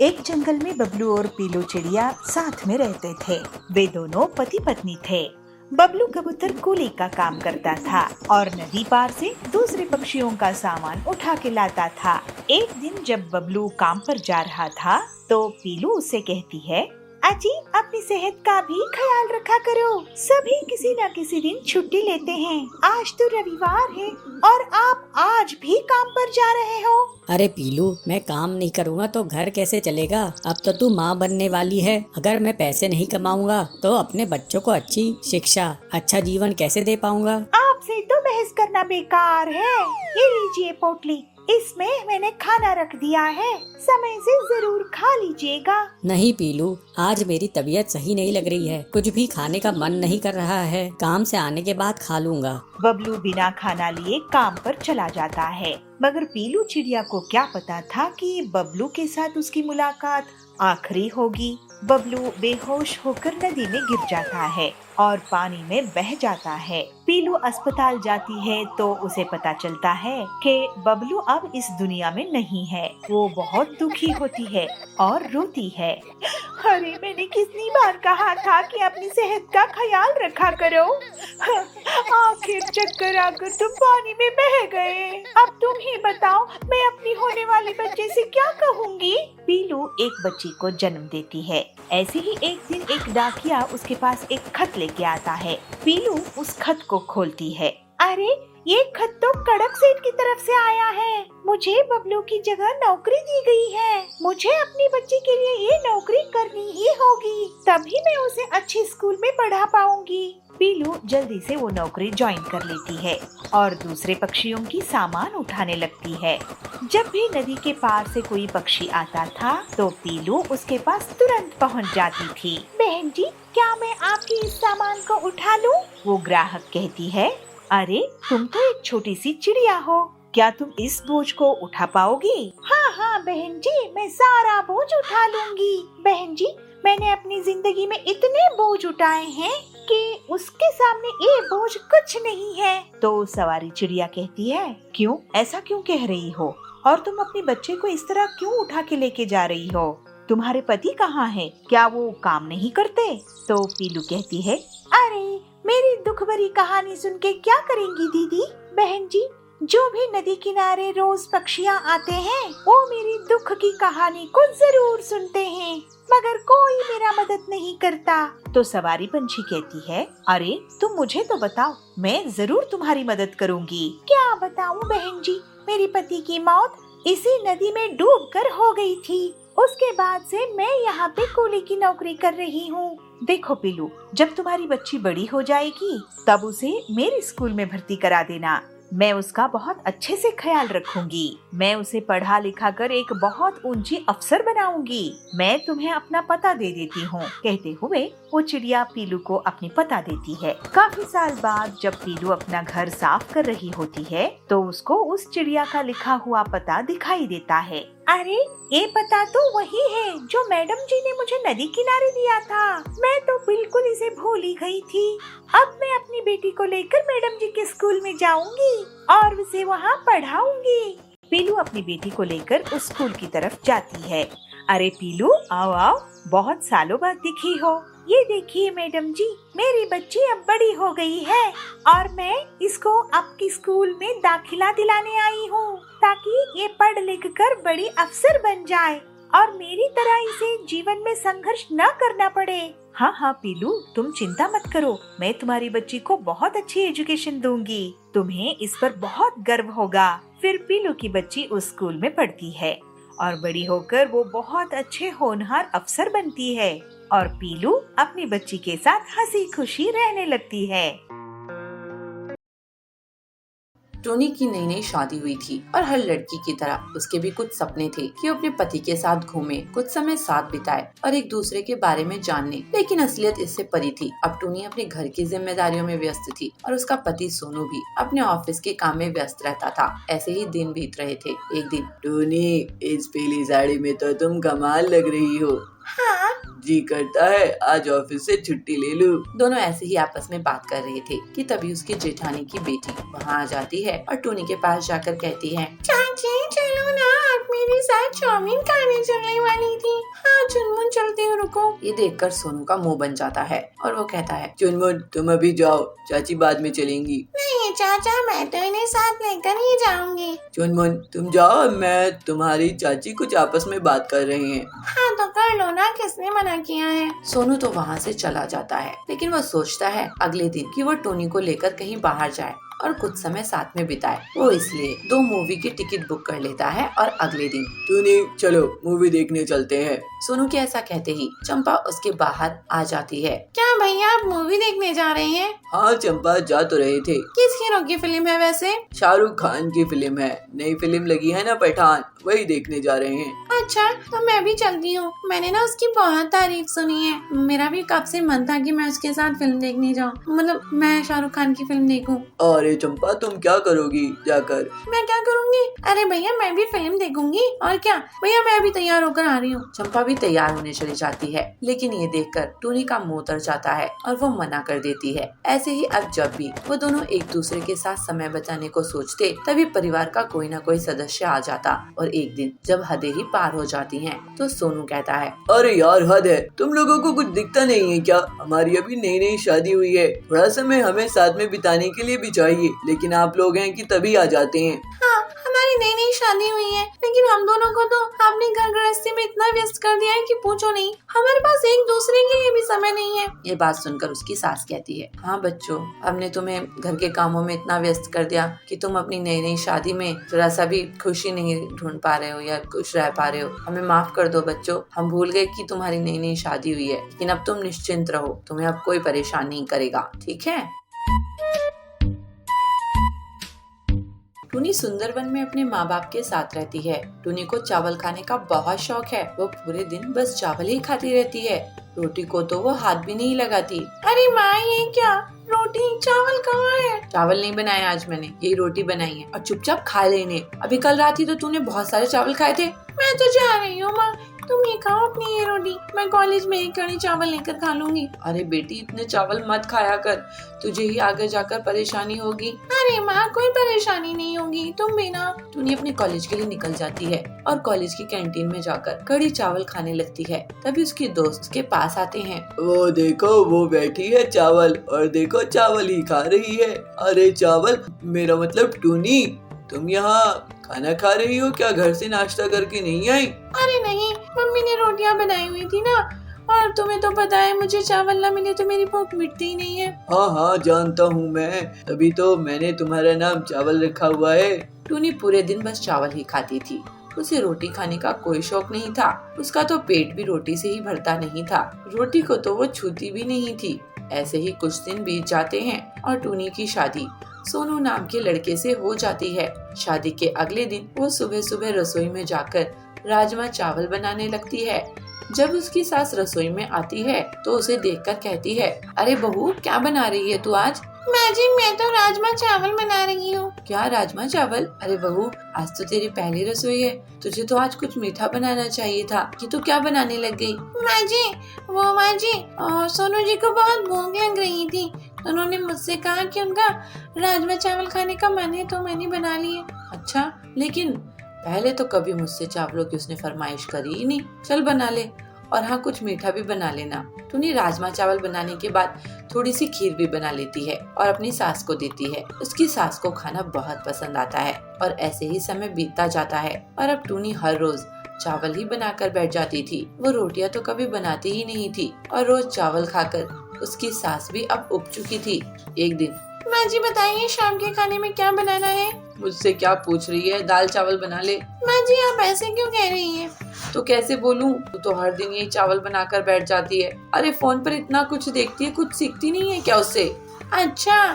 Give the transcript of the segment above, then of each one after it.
एक जंगल में बबलू और पीलू चिड़िया साथ में रहते थे। वे दोनों पति पत्नी थे। बबलू कबूतर कूली का काम करता था और नदी पार से दूसरे पक्षियों का सामान उठा के लाता था। एक दिन जब बबलू काम पर जा रहा था तो पीलू उससे कहती है, अजी अपनी सेहत का भी ख्याल रखा करो। सभी किसी न किसी दिन छुट्टी लेते हैं। आज तो रविवार है और आप आज भी काम पर जा रहे हो। अरे पीलू, मैं काम नहीं करूँगा तो घर कैसे चलेगा। अब तो तू माँ बनने वाली है। अगर मैं पैसे नहीं कमाऊंगा तो अपने बच्चों को अच्छी शिक्षा, अच्छा जीवन कैसे दे पाऊंगा। आपसे तो बहस करना बेकार है। ये लीजिए पोटली, इसमें मैंने खाना रख दिया है, समय से जरूर खा लीजिएगा। नहीं पीलू, आज मेरी तबीयत सही नहीं लग रही है। कुछ भी खाने का मन नहीं कर रहा है। काम से आने के बाद खा लूंगा। बबलू बिना खाना लिए काम पर चला जाता है, मगर पीलू चिड़िया को क्या पता था कि बबलू के साथ उसकी मुलाकात आखिरी होगी। बबलू बेहोश होकर नदी में गिर जाता है और पानी में बह जाता है। पीलू अस्पताल जाती है तो उसे पता चलता है कि बबलू अब इस दुनिया में नहीं है। वो बहुत दुखी होती है और रोती है। अरे मैंने कितनी बार कहा था कि अपनी सेहत का ख्याल रखा करो। आखिर चक्कर आकर तुम पानी में बह गए। अब तुम ही बताओ, मैं अपनी होने वाले बच्चे से क्या कहूँगी। पीलू एक बच्ची को जन्म देती है। ऐसे ही एक दिन एक डाकिया उसके पास एक खत लेके आता है। पीलू उस खत को खोलती है। अरे ये खत तो कड़क सेठ की तरफ से आया है। मुझे बबलू की जगह नौकरी दी गई है। मुझे अपनी बच्ची के लिए ये नौकरी करनी ही होगी, तभी मैं उसे अच्छे स्कूल में पढ़ा पाऊंगी। पीलू जल्दी से वो नौकरी ज्वाइन कर लेती है और दूसरे पक्षियों की सामान उठाने लगती है। जब भी नदी के पार से कोई पक्षी आता था तो पीलू उसके पास तुरंत पहुंच जाती थी। बहन जी, क्या मैं आपकी इस सामान को उठा लूं? वो ग्राहक कहती है। अरे तुम तो एक छोटी सी चिड़िया हो, क्या तुम इस बोझ को उठा पाओगी? हाँ बहन जी, मैं सारा बोझ उठा लूंगी। बहन जी, मैंने अपनी जिंदगी में इतने बोझ उठाए हैं कि उसके सामने ये बोझ कुछ नहीं है। तो सवारी चिड़िया कहती है, क्यों, ऐसा क्यों कह रही हो? और तुम अपने बच्चे को इस तरह क्यों उठा के लेके जा रही हो? तुम्हारे पति कहाँ हैं? क्या वो काम नहीं करते? तो पीलू कहती है, अरे मेरी दुख भरी कहानी सुन के क्या करेंगी दीदी? बहन जी, जो भी नदी किनारे रोज पक्षियाँ आते हैं वो मेरी दुख की कहानी को जरूर सुनते हैं, मगर कोई मेरा मदद नहीं करता। तो सवारी पंछी कहती है, अरे तुम मुझे तो बताओ, मैं जरूर तुम्हारी मदद करूँगी। क्या बताऊँ बहन जी, मेरी पति की मौत इसी नदी में डूबकर हो गई थी। उसके बाद से मैं यहाँ पे कूली की नौकरी कर रही हूँ। देखो पीलू, जब तुम्हारी बच्ची बड़ी हो जाएगी तब उसे मेरे स्कूल में भर्ती करा देना। मैं उसका बहुत अच्छे से ख्याल रखूंगी। मैं उसे पढ़ा लिखा कर एक बहुत ऊंची अफसर बनाऊंगी। मैं तुम्हें अपना पता दे देती हूँ। कहते हुए वो चिड़िया पीलू को अपनी पता देती है। काफी साल बाद जब पीलू अपना घर साफ कर रही होती है तो उसको उस चिड़िया का लिखा हुआ पता दिखाई देता है। अरे ये पता तो वही है जो मैडम जी ने मुझे नदी किनारे दिया था। मैं तो बिल्कुल इसे भूल ही गई थी। अब मैं अपनी बेटी को लेकर मैडम जी के स्कूल में जाऊंगी और उसे वहाँ पढ़ाऊंगी। पीलू अपनी बेटी को लेकर उस स्कूल की तरफ जाती है। अरे पीलू, आओ आओ, बहुत सालों बाद दिखी हो। ये देखिए मैडम जी, मेरी बच्ची अब बड़ी हो गई है और मैं इसको आपके स्कूल में दाखिला दिलाने आई हूँ ताकि ये पढ़ लिख कर बड़ी अफसर बन जाए और मेरी तरह इसे जीवन में संघर्ष न करना पड़े। हाँ पीलू, तुम चिंता मत करो, मैं तुम्हारी बच्ची को बहुत अच्छी एजुकेशन दूंगी। तुम्हें इस पर बहुत गर्व होगा। फिर पीलू की बच्ची उस स्कूल में पढ़ती है और बड़ी होकर वो बहुत अच्छे होनहार अफसर बनती है और पीलू अपनी बच्ची के साथ हंसी खुशी रहने लगती है। टोनी की नई नई शादी हुई थी और हर लड़की की तरह उसके भी कुछ सपने थे कि वो अपने पति के साथ घूमे, कुछ समय साथ बिताए और एक दूसरे के बारे में जाने। लेकिन असलियत इससे परी थी। अब टोनी अपने घर की जिम्मेदारियों में व्यस्त थी और उसका पति सोनू भी अपने ऑफिस के काम में व्यस्त रहता था। ऐसे ही दिन बीत रहे थे। एक दिन, टोनी, इस पीली साड़ी में तो तुम कमाल लग रही हो। हाँ, जी करता है आज ऑफिस से छुट्टी ले लूं। दोनों ऐसे ही आपस में बात कर रहे थे कि तभी उसकी जेठानी की बेटी वहाँ आ जाती है और टूनी के पास जाकर कहती है, चाची चलो ना, आप मेरे साथ चाउमीन खाने चलने वाली थी। हाँ चुनमुन चलती हूँ, रुको। ये देखकर सोनू का मुंह बन जाता है और वो कहता है, चुनमुन तुम अभी जाओ, चाची बाद में चलेंगी। नहीं चाचा, मैं तो इन्हें साथ लेकर ही जाऊंगी। चुनमुन तुम जाओ, मैं तुम्हारी चाची कुछ आपस में बात कर रहे हैं। हाँ तो कर लो ना, किसने मना किया है। सोनू तो वहाँ से चला जाता है, लेकिन वो सोचता है अगले दिन कि वो टोनी को लेकर कहीं बाहर जाए और कुछ समय साथ में बिताए। वो इसलिए 2 मूवी की टिकट बुक कर लेता है और अगले दिन, टोनी चलो मूवी देखने चलते हैं। सोनू के ऐसा कहते ही चंपा उसके बाहर आ जाती है। क्या भैया आप मूवी देखने जा रहे हैं? हाँ चंपा, जा तो रहे थे। किस हीरो की फिल्म है वैसे? शाहरुख खान की फिल्म है, नई फिल्म लगी है ना पठान, वही देखने जा रहे हैं। अच्छा तो मैं भी चलती हूँ, मैंने ना उसकी बहुत तारीफ सुनी है। मेरा भी कब से मन था कि मैं उसके साथ फिल्म देखने जाऊँ, मतलब मैं शाहरुख खान की फिल्म देखूँ। अरे चंपा तुम क्या करोगी जाकर? मैं क्या करूँगी? अरे भैया मैं भी फिल्म देखूंगी और क्या। भैया मैं भी तैयार होकर आ रही हूँ। चंपा भी तैयार होने चली जाती है, लेकिन ये देखकर टोनी का मुंह उतर जाता है और वो मना कर देती है। ऐसे ही अब जब भी वो दोनों एक दूसरे के साथ समय बचाने को सोचते, तभी परिवार का कोई न कोई सदस्य आ जाता और एक दिन जब हदें ही पार हो जाती हैं, तो सोनू कहता है, अरे यार हद है, तुम लोगों को कुछ दिखता नहीं है क्या? हमारी अभी नई नई शादी हुई है, थोड़ा समय हमें साथ में बिताने के लिए भी चाहिए, लेकिन आप लोग हैं कि तभी आ जाते हैं। हाँ हमारी नई नई शादी हुई है, लेकिन हम दोनों को तो आपने घर गृहस्थी में इतना व्यस्त कर दिया है कि पूछो नहीं, हमारे पास एक दूसरे के लिए भी समय नहीं है। ये बात सुनकर उसकी सास कहती है, हाँ बच्चों, हमने तुम्हें घर के कामों में इतना व्यस्त कर दिया कि तुम अपनी नई नई शादी में जरा सा भी खुशी नहीं ढूंढ पा रहे हो या खुश रह पा रहे हो। हमें माफ कर दो बच्चों, हम भूल गए कि तुम्हारी नई नई शादी हुई है, लेकिन अब तुम निश्चिंत रहो, तुम्हें अब कोई परेशान नहीं करेगा, ठीक है। टूनी सुंदरवन में अपने माँ बाप के साथ रहती है। टूनी को चावल खाने का बहुत शौक है, वो पूरे दिन बस चावल ही खाती रहती है, रोटी को तो वो हाथ भी नहीं लगाती। अरे माँ ये क्या, रोटी चावल कहाँ है? चावल नहीं बनाया आज मैंने, यही रोटी बनाई है और चुपचाप खा लेने। अभी कल रात ही तो तूने बहुत सारे चावल खाए थे। मैं तो जा रही हूँ माँ, तुम ये खाओ अपनी ये रोटी, मैं कॉलेज में एक कड़ी चावल लेकर खा लूंगी। अरे बेटी इतने चावल मत खाया कर, तुझे ही आगे जाकर परेशानी होगी। अरे माँ कोई परेशानी नहीं होगी, तुम भी ना। टूनी अपने कॉलेज के लिए निकल जाती है और कॉलेज की कैंटीन में जाकर कड़ी चावल खाने लगती है। तभी उसके दोस्त के पास आते हैं। वो देखो वो बैठी है चावल, और देखो चावल ही खा रही है। अरे चावल, मेरा मतलब टूनी, तुम यहाँ खाना खा रही हो क्या? घर से नाश्ता करके नहीं आई? अरे नहीं, मम्मी ने रोटियां बनाई हुई थी ना, और तुम्हें तो पता है मुझे चावल ना मिले तो मेरी भूख मिटती ही नहीं है। हाँ हाँ जानता हूँ मैं, तभी तो मैंने तुम्हारा नाम चावल रखा हुआ है। टूनी पूरे दिन बस चावल ही खाती थी, उसे रोटी खाने का कोई शौक नहीं था। उसका तो पेट भी रोटी से ही भरता नहीं था, रोटी को तो वो छूती भी नहीं थी। ऐसे ही कुछ दिन बीत जाते हैं और टूनी की शादी सोनू नाम के लड़के से हो जाती है। शादी के अगले दिन वो सुबह सुबह रसोई में जाकर राजमा चावल बनाने लगती है। जब उसकी सास रसोई में आती है तो उसे देखकर कहती है, अरे बहू क्या बना रही है तू आज? माँ जी मैं तो राजमा चावल बना रही हूँ। क्या राजमा चावल? अरे बहू आज तो तेरी पहली रसोई है, तुझे तो आज कुछ मीठा बनाना चाहिए था, कि तू क्या बनाने लग गई? माँ जी सोनू जी को बहुत भूख लग रही थी, तो उन्होंने मुझसे कहा कि उनका राजमा चावल खाने का मन है, तो मैंने बना लिए। अच्छा, लेकिन पहले तो कभी मुझसे चावलों की उसने फरमाइश करी ही नहीं। चल बना ले, और हाँ कुछ मीठा भी बना लेना। टूनी राजमा चावल बनाने के बाद थोड़ी सी खीर भी बना लेती है और अपनी सास को देती है। उसकी सास को खाना बहुत पसंद आता है और ऐसे ही समय बीतता जाता है और अब टूनी हर रोज चावल ही बनाकर बैठ जाती थी। वो रोटियां तो कभी बनाती ही नहीं थी और रोज चावल खाकर उसकी सास भी अब उब चुकी थी। एक दिन, माँ जी बताइए शाम के खाने में क्या बनाना है? मुझसे क्या पूछ रही है, दाल चावल बना ले। माँ जी आप ऐसे क्यों कह रही हैं? तो कैसे बोलूं, तू तो हर दिन यही चावल बनाकर बैठ जाती है। अरे फोन पर इतना कुछ देखती है, कुछ सीखती नहीं है क्या उससे? अच्छा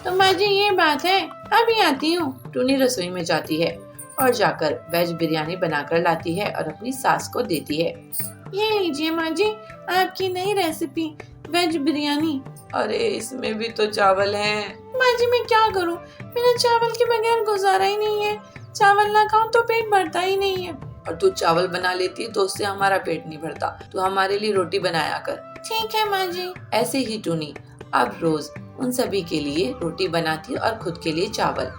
तो माँ जी ये बात है, अभी आती हूँ। टूनी रसोई में जाती है और जाकर वेज बिरयानी बनाकर लाती है और अपनी सास को देती है। ये लीजिए माँ जी आपकी नई रेसिपी वेज बिरयानी। अरे इसमें भी तो चावल हैं। माँ जी मैं क्या करूँ, मेरा चावल के बगैर गुजारा ही नहीं है, चावल ना खाऊं तो पेट भरता ही नहीं है। और तू चावल बना लेती है तो उससे हमारा पेट नहीं भरता। तू हमारे लिए रोटी बनाया कर। ठीक है माँ जी। ऐसे ही टुनी अब रोज उन सभी के लिए रोटी बनाती और खुद के लिए चावल।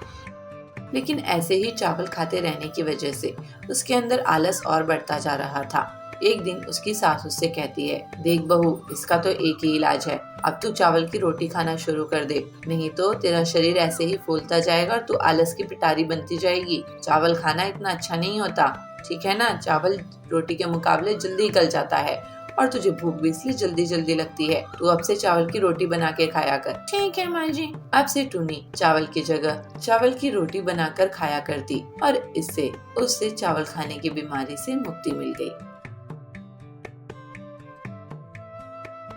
लेकिन ऐसे ही चावल खाते रहने की वजह से उसके अंदर आलस और बढ़ता जा रहा था। एक दिन उसकी सास उससे कहती है, देख बहू, इसका तो एक ही इलाज है, अब तू चावल की रोटी खाना शुरू कर दे, नहीं तो तेरा शरीर ऐसे ही फूलता जाएगा और तू आलस की पिटारी बनती जाएगी। चावल खाना इतना अच्छा नहीं होता, ठीक है ना? चावल रोटी के मुकाबले जल्दी गल जाता है और तुझे भूख भी इसलिए जल्दी जल्दी लगती है। तू अब से चावल की रोटी बना के खाया कर। ठीक है माँ जी। अब से टुनी चावल की जगह चावल की रोटी बनाकर खाया करती और इससे उससे चावल खाने की बीमारी से मुक्ति मिल गई।